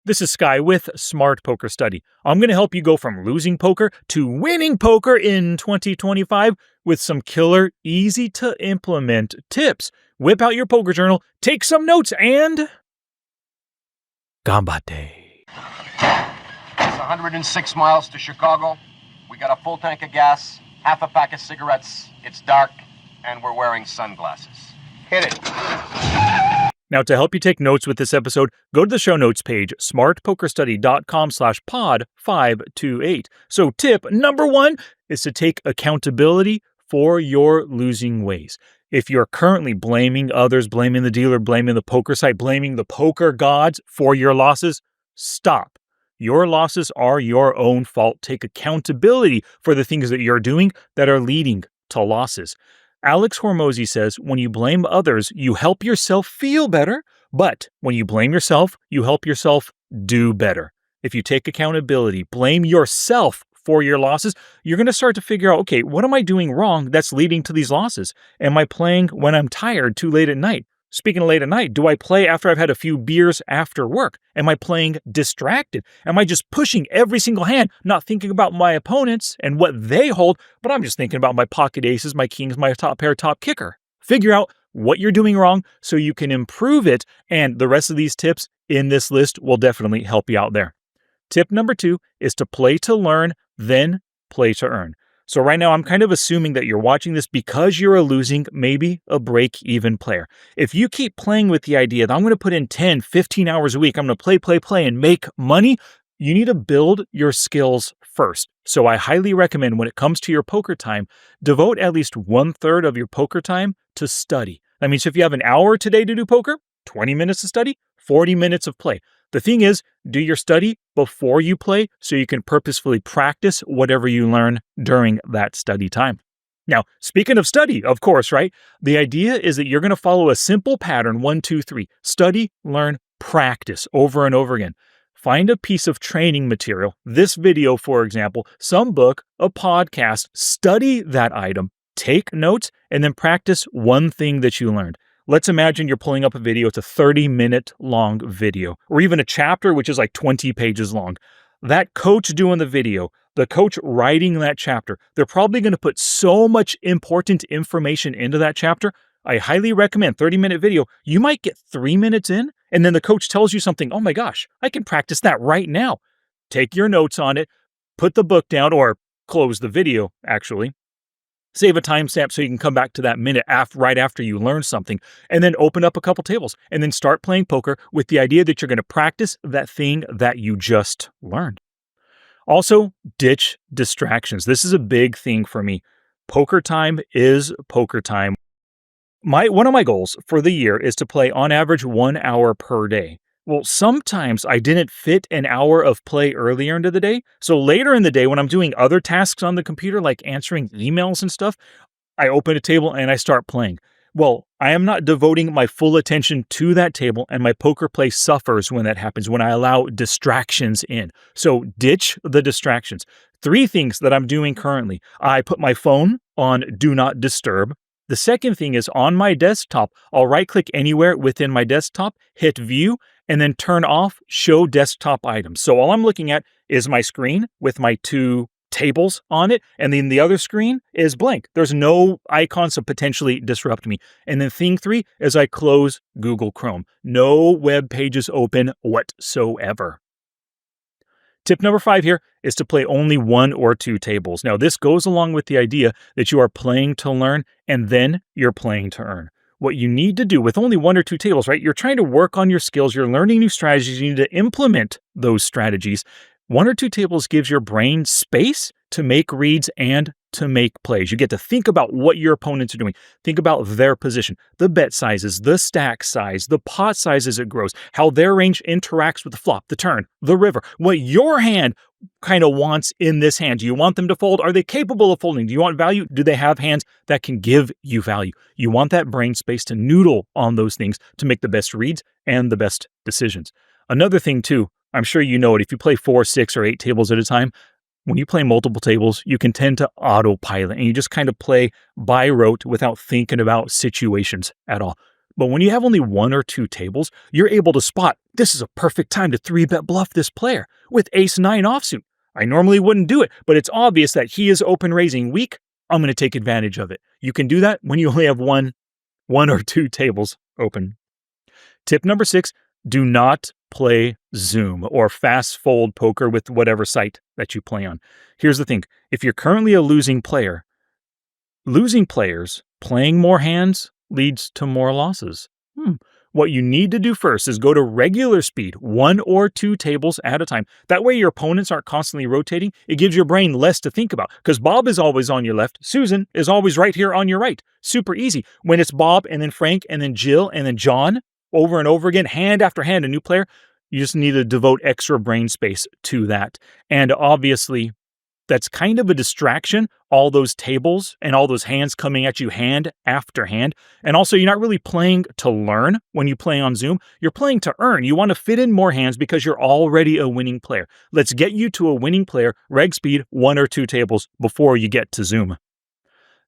This is Sky with Smart Poker Study. I'm going to help you go from losing poker to winning poker in 2025 with some killer, easy-to-implement tips. Whip out your poker journal, take some notes, and... Gambate. It's 106 miles to Chicago. We got a full tank of gas, half a pack of cigarettes. It's dark, and we're wearing sunglasses. Hit it. Now, to help you take notes with this episode, go to the show notes page, smartpokerstudy.com/pod528. So tip number 1 is to take accountability for your losing ways. If you're currently blaming others, blaming the dealer, blaming the poker site, blaming the poker gods for your losses, stop. Your losses are your own fault. Take accountability for the things that you're doing that are leading to losses. Alex Hormozy says, when you blame others, you help yourself feel better, but when you blame yourself, you help yourself do better. If you take accountability, blame yourself for your losses, you're going to start to figure out, okay, what am I doing wrong that's leading to these losses? Am I playing when I'm tired too late at night? Speaking of late at night, do I play after I've had a few beers after work? Am I playing distracted? Am I just pushing every single hand, not thinking about my opponents and what they hold, but I'm just thinking about my pocket aces, my kings, my top pair, top kicker? Figure out what you're doing wrong so you can improve it, and the rest of these tips in this list will definitely help you out there. Tip number 2 is to play to learn, then play to earn. So right now, I'm kind of assuming that you're watching this because you're a losing, maybe a break-even player. If you keep playing with the idea that I'm going to put in 10, 15 hours a week, I'm going to play, and make money, you need to build your skills first. So I highly recommend when it comes to your poker time, devote at least 1/3 of your poker time to study. That means if you have an hour today to do poker, 20 minutes to study, 40 minutes of play. The thing is, do your study before you play so you can purposefully practice whatever you learn during that study time. Now, speaking of study, of course, right? The idea is that you're going to follow a simple pattern, 1, 2, 3. Study, learn, practice over and over again. Find a piece of training material, this video, for example, some book, a podcast, study that item, take notes, and then practice one thing that you learned. Let's imagine you're pulling up a video. It's a 30-minute long video, or even a chapter, which is like 20 pages long. That coach doing the video, the coach writing that chapter, they're probably going to put so much important information into that chapter. I highly recommend 30-minute video. You might get 3 minutes in, and then the coach tells you something. Oh my gosh, I can practice that right now. Take your notes on it, put the book down, or close the video, actually. Save a timestamp so you can come back to that minute right after you learn something, and then open up a couple tables, and then start playing poker with the idea that you're going to practice that thing that you just learned. Also, ditch distractions. This is a big thing for me. Poker time is poker time. One of my goals for the year is to play on average 1 hour per day. Well, sometimes I didn't fit an hour of play earlier into the day. So later in the day, when I'm doing other tasks on the computer, like answering emails and stuff, I open a table and I start playing. Well, I am not devoting my full attention to that table, and my poker play suffers when that happens, when I allow distractions in. So ditch the distractions. 3 things that I'm doing currently. I put my phone on Do Not Disturb. The second thing is on my desktop, I'll right-click anywhere within my desktop, hit View, and then turn off Show Desktop Items. So all I'm looking at is my screen with my 2 tables on it, and then the other screen is blank. There's no icons to potentially disrupt me. And then thing 3 is I close Google Chrome. No web pages open whatsoever. Tip number 5 here is to play only 1 or 2 tables. Now, this goes along with the idea that you are playing to learn and then you're playing to earn. What you need to do with only 1 or 2 tables, right? You're trying to work on your skills. You're learning new strategies. You need to implement those strategies. 1 or 2 tables gives your brain space to make reads and to make plays. You get to think about what your opponents are doing. Think about their position, the bet sizes, the stack size, the pot size as it grows, how their range interacts with the flop, the turn, the river, what your hand kind of wants in this hand. Do you want them to fold? Are they capable of folding? Do you want value? Do they have hands that can give you value? You want that brain space to noodle on those things to make the best reads and the best decisions. Another thing too, I'm sure you know it, if you play 4, 6, or 8 tables at a time, when you play multiple tables, you can tend to autopilot and you just kind of play by rote without thinking about situations at all. But when you have only 1 or 2 tables, you're able to spot, this is a perfect time to 3-bet bluff this player with ace-9 offsuit. I normally wouldn't do it, but it's obvious that he is open raising weak. I'm going to take advantage of it. You can do that when you only have one or 2 tables open. Tip number 6, do not play Zoom or fast fold poker with whatever site that you play on. Here's the thing. If you're currently a losing player, losing players playing more hands leads to more losses. What you need to do first is go to regular speed, 1 or 2 tables at a time. That way your opponents aren't constantly rotating. It gives your brain less to think about because Bob is always on your left. Susan is always right here on your right. Super easy. When it's Bob and then Frank and then Jill and then John over and over again, hand after hand, a new player, you just need to devote extra brain space to that. And obviously, that's kind of a distraction, all those tables and all those hands coming at you hand after hand. And also, you're not really playing to learn when you play on Zoom. You're playing to earn. You want to fit in more hands because you're already a winning player. Let's get you to a winning player, reg speed, 1 or 2 tables before you get to Zoom.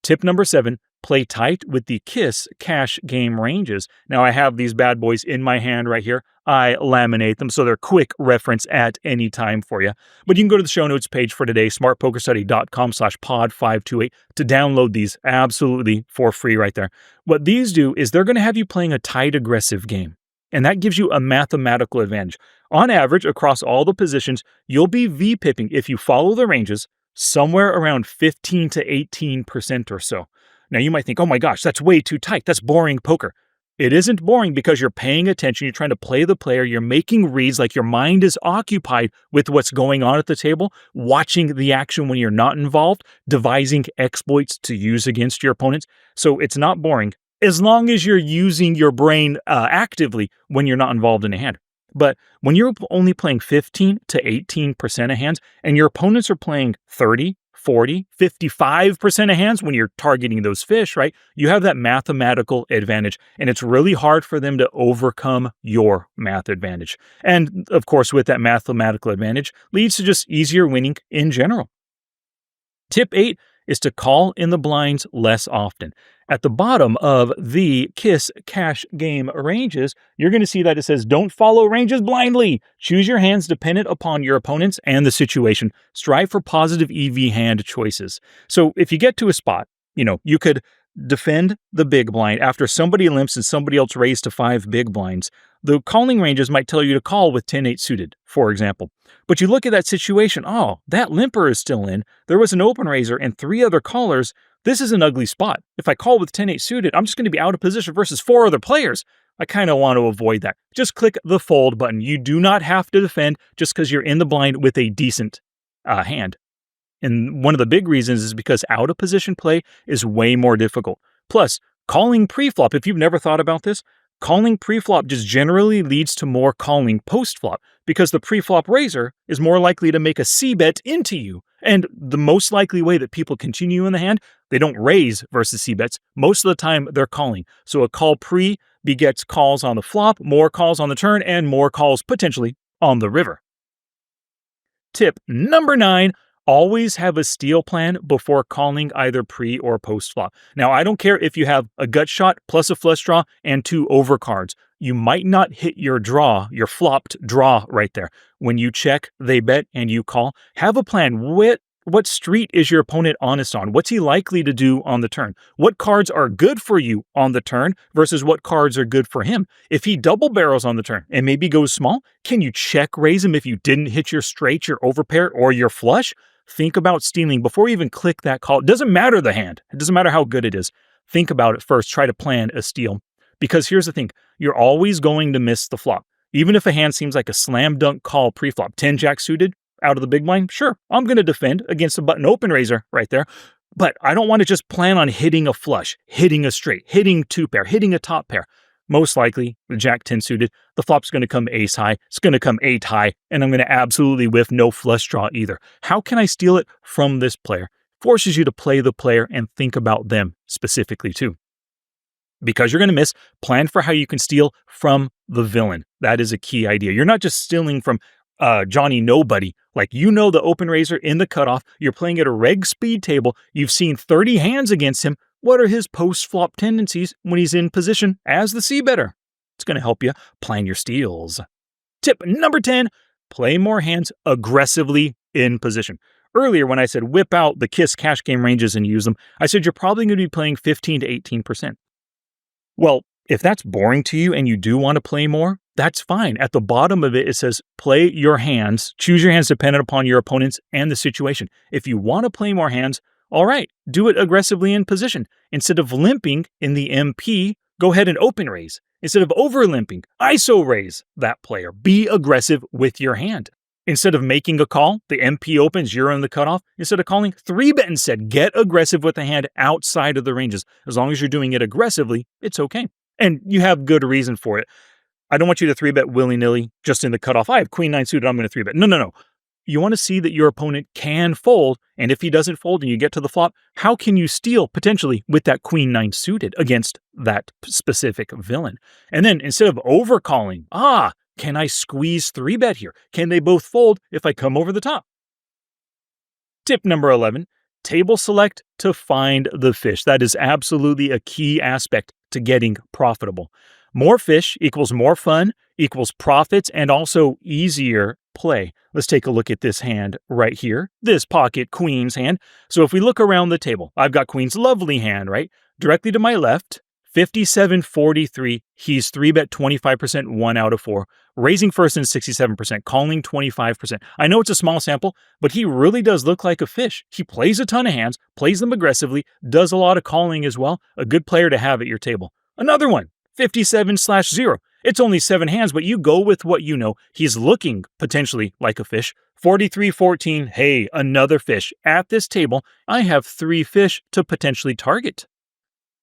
Tip number 7, play tight with the KISS cash game ranges. Now, I have these bad boys in my hand right here. I laminate them, so they're quick reference at any time for you. But you can go to the show notes page for today, smartpokerstudy.com/pod528 to download these absolutely for free right there. What these do is they're going to have you playing a tight, aggressive game. And that gives you a mathematical advantage. On average, across all the positions, you'll be V-pipping if you follow the ranges somewhere around 15 to 18% or so. Now, you might think, oh my gosh, that's way too tight. That's boring poker. It isn't boring because you're paying attention. You're trying to play the player. You're making reads like your mind is occupied with what's going on at the table, watching the action when you're not involved, devising exploits to use against your opponents. So it's not boring as long as you're using your brain actively when you're not involved in a hand. But when you're only playing 15 to 18% of hands and your opponents are playing 30, 40, 55% of hands when you're targeting those fish, right? You have that mathematical advantage, and it's really hard for them to overcome your math advantage. And of course, with that mathematical advantage leads to just easier winning in general. Tip 8 is to call in the blinds less often. At the bottom of the KISS cash game ranges, you're going to see that it says, don't follow ranges blindly. Choose your hands dependent upon your opponents and the situation. Strive for positive EV hand choices. So if you get to a spot, you could defend the big blind after somebody limps and somebody else raised to 5 big blinds. The calling ranges might tell you to call with 10-8 suited, for example. But you look at that situation, oh, that limper is still in. There was an open raiser and 3 other callers. This is an ugly spot. If I call with 10-8 suited, I'm just going to be out of position versus 4 other players. I kind of want to avoid that. Just click the fold button. You do not have to defend just because you're in the blind with a decent hand. And one of the big reasons is because out of position play is way more difficult. Plus, calling pre-flop, if you've never thought about this, calling pre-flop just generally leads to more calling post-flop because the pre-flop raiser is more likely to make a C-bet into you. And the most likely way that people continue in the hand, they don't raise versus C-bets. Most of the time, they're calling. So a call pre begets calls on the flop, more calls on the turn, and more calls potentially on the river. Tip number 9, always have a steal plan before calling either pre or post flop. Now, I don't care if you have a gut shot plus a flush draw and 2 overcards. You might not hit your draw, your flopped draw right there. When you check, they bet, and you call. Have a plan. What street is your opponent honest on? What's he likely to do on the turn? What cards are good for you on the turn versus what cards are good for him? If he double barrels on the turn and maybe goes small, can you check raise him if you didn't hit your straight, your overpair, or your flush? Think about stealing before you even click that call. It doesn't matter the hand. It doesn't matter how good it is. Think about it first. Try to plan a steal. Because here's the thing. You're always going to miss the flop. Even if a hand seems like a slam dunk call pre-flop, 10 jack suited out of the big blind, sure, I'm going to defend against a button open raiser right there. But I don't want to just plan on hitting a flush, hitting a straight, hitting 2 pair, hitting a top pair. Most likely, with jack 10 suited, the flop's going to come ace high, it's going to come 8 high, and I'm going to absolutely whiff no flush draw either. How can I steal it from this player? Forces you to play the player and think about them specifically too. Because you're going to miss, plan for how you can steal from the villain. That is a key idea. You're not just stealing from Johnny Nobody. Like, the open raiser in the cutoff, you're playing at a reg speed table, you've seen 30 hands against him. what are his post-flop tendencies when he's in position as the c-better? It's going to help you plan your steals. Tip number 10, play more hands aggressively in position. Earlier, when I said whip out the KISS cash game ranges and use them, I said you're probably going to be playing 15 to 18%. Well, if that's boring to you and you do want to play more, that's fine. At the bottom of it, it says play your hands. Choose your hands dependent upon your opponents and the situation. If you want to play more hands, all right, do it aggressively in position. Instead of limping in the MP, go ahead and open raise. Instead of over limping, ISO raise that player. Be aggressive with your hand. Instead of making a call, the MP opens, you're in the cutoff. Instead of calling, 3-bet instead. Get aggressive with the hand outside of the ranges. As long as you're doing it aggressively, it's okay. And you have good reason for it. I don't want you to 3-bet willy-nilly just in the cutoff. I have queen 9 suited, I'm going to 3-bet. No. You want to see that your opponent can fold, and if he doesn't fold and you get to the flop, how can you steal potentially with that queen 9 suited against that specific villain? And then instead of overcalling, can I squeeze 3-bet here? Can they both fold if I come over the top? Tip number 11, table select to find the fish. That is absolutely a key aspect to getting profitable. More fish equals more fun, equals profits, and also easier play. Let's take a look at this hand right here, this pocket queen's hand. So if we look around the table, I've got queen's lovely hand, right? Directly to my left, 57-43, he's 3-bet 25%, 1 out of 4. Raising first and 67%, calling 25%. I know it's a small sample, but he really does look like a fish. He plays a ton of hands, plays them aggressively, does a lot of calling as well. A good player to have at your table. Another one, 57/0. It's only 7 hands, but you go with what you know. He's looking potentially like a fish. 43-14, hey, another fish. At this table, I have 3 fish to potentially target.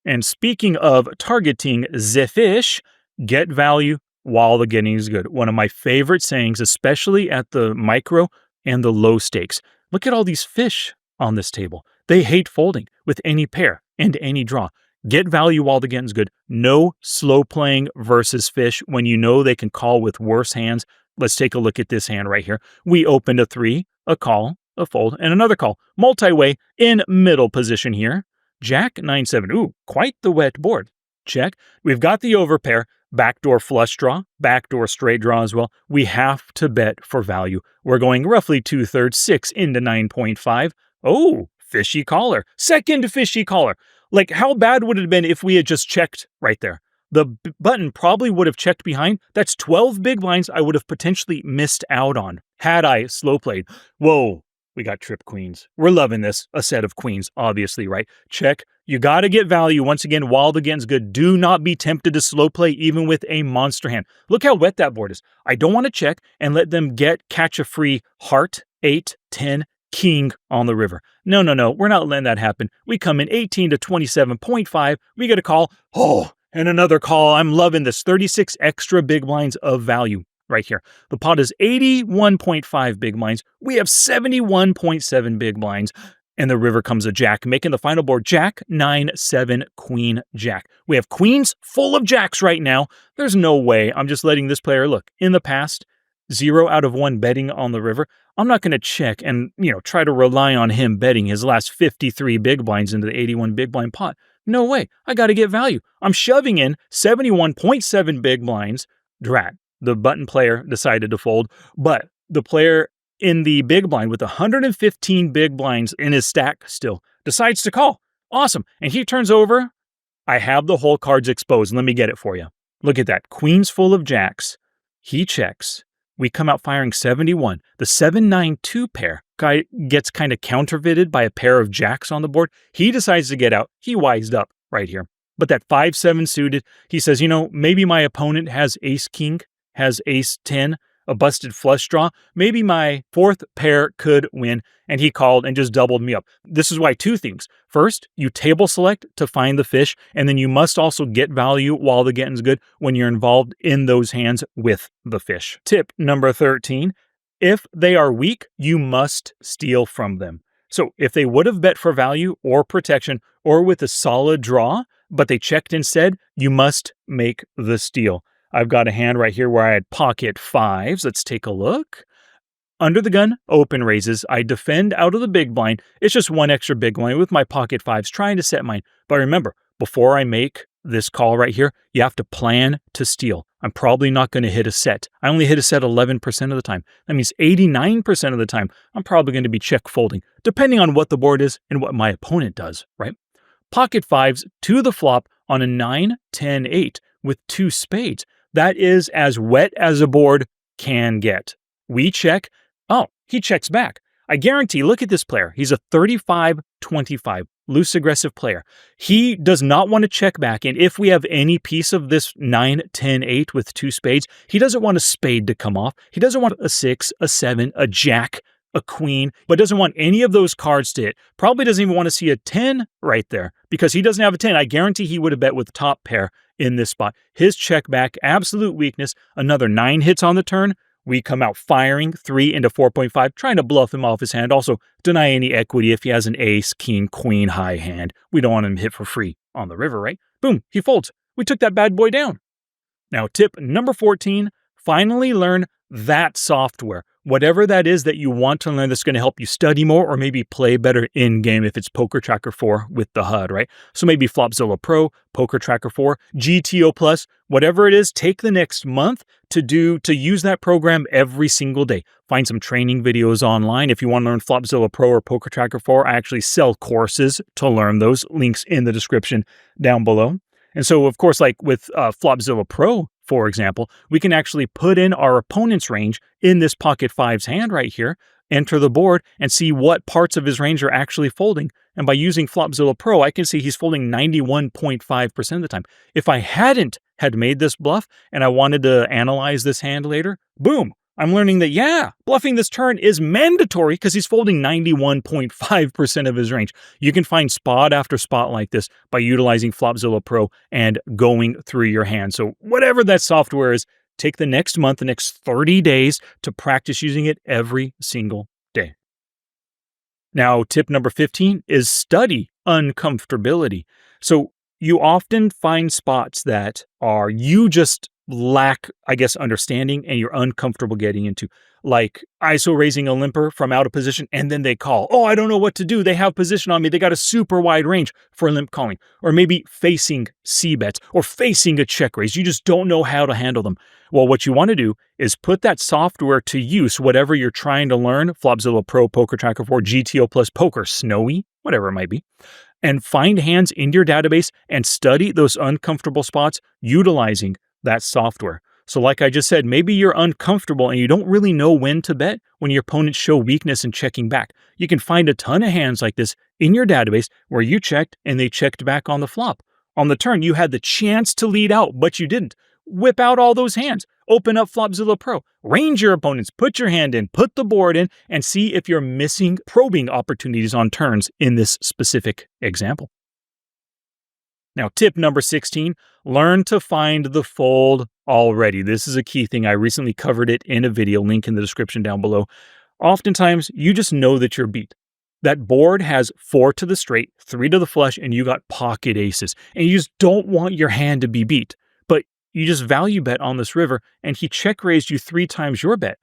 And speaking of targeting the fish, get value while the getting is good. One of my favorite sayings, especially at the micro and the low stakes. Look at all these fish on this table. They hate folding with any pair and any draw. Get value while the getting's good. No slow playing versus fish when you know they can call with worse hands. Let's take a look at this hand right here. We opened a 3, a call, a fold, and another call. Multi-way in middle position here. Jack 9-7. Ooh, quite the wet board. Check. We've got the overpair, backdoor flush draw, backdoor straight draw as well. We have to bet for value. We're going roughly 2/3, 6 into 9.5. Oh, fishy caller. Second fishy caller. Like, how bad would it have been if we had just checked right there? The button probably would have checked behind. That's 12 big blinds I would have potentially missed out on had I slow played. Whoa, we got trip queens. We're loving this. A set of queens, obviously, right? Check. You got to get value once again while the getting's good. Do not be tempted to slow play even with a monster hand. Look how wet that board is. I don't want to check and let them catch a free heart, 8, 10, king on the river. No. We're not letting that happen. We come in 18 to 27.5. We get a call. Oh, and another call. I'm loving this. 36 extra big blinds of value right here. The pot is 81.5 big blinds. We have 71.7 big blinds. And the river comes a jack, making the final board Jack, 9, 7, Queen, Jack. We have queens full of jacks right now. There's no way. I'm just letting this player look. In the past, 0 out of 1 betting on the river. I'm not going to check and, try to rely on him betting his last 53 big blinds into the 81 big blind pot. No way. I got to get value. I'm shoving in 71.7 big blinds. Drat. The button player decided to fold, but the player in the big blind with 115 big blinds in his stack still decides to call. Awesome. And he turns over. I have the whole cards exposed. Let me get it for you. Look at that. Queens full of jacks. He checks. We come out firing 71. The 7-9-2 pair gets kind of counterfeited by a pair of jacks on the board. He decides to get out. He wised up right here. But that 5-7 suited, he says, maybe my opponent has ace-king, has ace-10, a busted flush draw. Maybe my 4th pair could win. And he called and just doubled me up. This is why 2 things. First, you table select to find the fish, and then you must also get value while the getting's good when you're involved in those hands with the fish. Tip number 13, if they are weak, you must steal from them. So if they would have bet for value or protection or with a solid draw, but they checked instead, you must make the steal. I've got a hand right here where I had pocket 5s. Let's take a look. Under the gun, open raises. I defend out of the big blind. It's just one extra big blind with my pocket fives, trying to set mine. But remember, before I make this call right here, you have to plan to steal. I'm probably not going to hit a set. I only hit a set 11% of the time. That means 89% of the time, I'm probably going to be check folding, depending on what the board is and what my opponent does, right? Pocket fives to the flop on a 9, 10, 8 with 2 spades. That is as wet as a board can get. We check. Oh, he checks back. I guarantee, look at this player. He's a 35-25, loose aggressive player. He does not want to check back. And if we have any piece of this 9, 10, 8 with 2 spades, he doesn't want a spade to come off. He doesn't want a 6, a 7, a jack, a queen, but doesn't want any of those cards to hit. Probably doesn't even want to see a 10 right there because he doesn't have a 10. I guarantee he would have bet with top pair in this spot. His check back, absolute weakness. Another 9 hits on the turn. We come out firing 3 into 4.5, trying to bluff him off his hand. Also, deny any equity if he has an ace, king, queen, high hand. We don't want him to hit for free on the river, right? Boom, he folds. We took that bad boy down. Now, tip number 14, finally learn that software. Whatever that is that you want to learn that's going to help you study more or maybe play better in-game if it's Poker Tracker 4 with the HUD, right? So maybe Flopzilla Pro, Poker Tracker 4, GTO Plus, whatever it is, take the next month to use that program every single day. Find some training videos online. If you want to learn Flopzilla Pro or Poker Tracker 4, I actually sell courses to learn those. Links in the description down below. And so, of course, like with Flopzilla Pro, for example, we can actually put in our opponent's range in this pocket fives hand right here, enter the board, and see what parts of his range are actually folding. And by using Flopzilla Pro, I can see he's folding 91.5% of the time. If I hadn't had made this bluff and I wanted to analyze this hand later, boom, I'm learning that, yeah, bluffing this turn is mandatory because he's folding 91.5% of his range. You can find spot after spot like this by utilizing Flopzilla Pro and going through your hand. So whatever that software is, take the next month, the next 30 days to practice using it every single day. Now, tip number 15 is study uncomfortability. So you often find spots that you just lack, I guess, understanding and you're uncomfortable getting into. Like ISO raising a limper from out of position and then they call. Oh, I don't know what to do. They have position on me. They got a super wide range for limp calling. Or maybe facing C-bets or facing a check raise. You just don't know how to handle them. Well, what you want to do is put that software to use, whatever you're trying to learn, Flopzilla Pro, Poker Tracker 4, GTO Plus, Poker, Snowy, whatever it might be, and find hands in your database and study those uncomfortable spots utilizing that software. So like I just said, maybe you're uncomfortable and you don't really know when to bet when your opponents show weakness in checking back. You can find a ton of hands like this in your database where you checked and they checked back on the flop. On the turn, you had the chance to lead out, but you didn't. Whip out all those hands. Open up Flopzilla Pro. Range your opponents. Put your hand in. Put the board in and see if you're missing probing opportunities on turns in this specific example. Now, tip number 16, learn to find the fold already. This is a key thing. I recently covered it in a video, link in the description down below. Oftentimes, you just know that you're beat. That board has 4 to the straight, 3 to the flush, and you got pocket aces. And you just don't want your hand to be beat. But you just value bet on this river, and he check raised you 3 times your bet.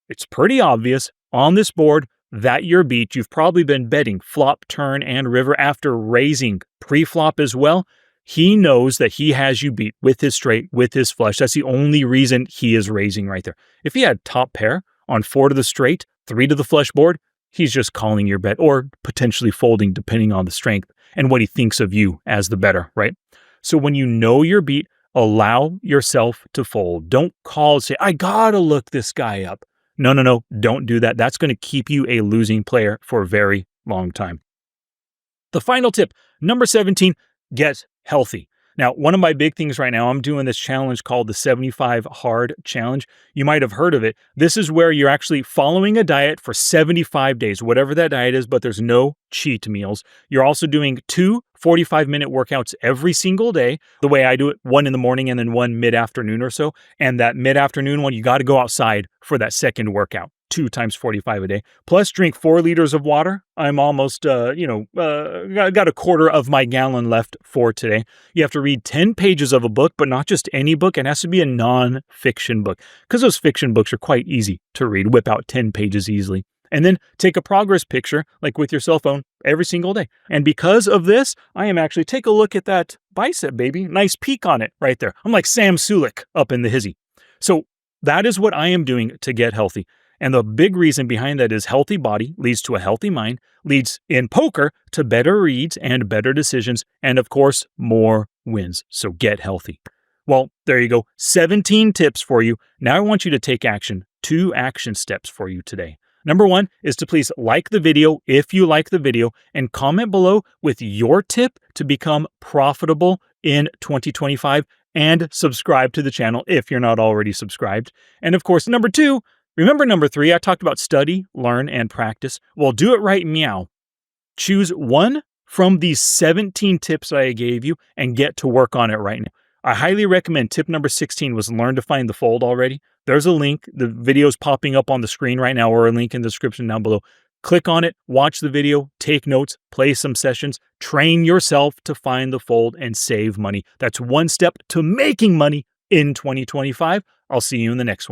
It's pretty obvious on this board that you're beat. You've probably been betting flop, turn, and river after raising pre-flop as well. He knows that he has you beat with his straight, with his flush. That's the only reason he is raising right there. If he had top pair on 4 to the straight, 3 to the flush board, he's just calling your bet or potentially folding depending on the strength and what he thinks of you as the better, right? So when you know you're beat, allow yourself to fold. Don't call and say, I gotta look this guy up. No, don't do that. That's going to keep you a losing player for a very long time. The final tip, number 17, get healthy. Now, one of my big things right now, I'm doing this challenge called the 75 Hard Challenge. You might have heard of it. This is where you're actually following a diet for 75 days, whatever that diet is, but there's no cheat meals. You're also doing 2 45-minute workouts every single day. The way I do it, 1 in the morning and then 1 mid-afternoon or so. And that mid-afternoon one, you got to go outside for that second workout. 2 times 45 a day, plus drink 4 liters of water. I'm almost, got a quarter of my gallon left for today. You have to read 10 pages of a book, but not just any book. It has to be a non-fiction book because those fiction books are quite easy to read. Whip out 10 pages easily. And then take a progress picture, like with your cell phone, every single day. And because of this, I am actually, take a look at that bicep, baby. Nice peak on it right there. I'm like Sam Sulek up in the hizzy. So that is what I am doing to get healthy. And the big reason behind that is healthy body leads to a healthy mind, leads in poker to better reads and better decisions, and of course, more wins. So get healthy. Well, there you go. 17 tips for you. Now I want you to take action. 2 action steps for you today. Number 1 is to please like the video if you like the video and comment below with your tip to become profitable in 2025 and subscribe to the channel if you're not already subscribed. And of course, number 2, remember number 3, I talked about study, learn, and practice. Well, do it right meow. Choose one from these 17 tips I gave you and get to work on it right now. I highly recommend tip number 16 was learn to find the fold already. There's a link. The video is popping up on the screen right now or a link in the description down below. Click on it, watch the video, take notes, play some sessions, train yourself to find the fold and save money. That's one step to making money in 2025. I'll see you in the next one.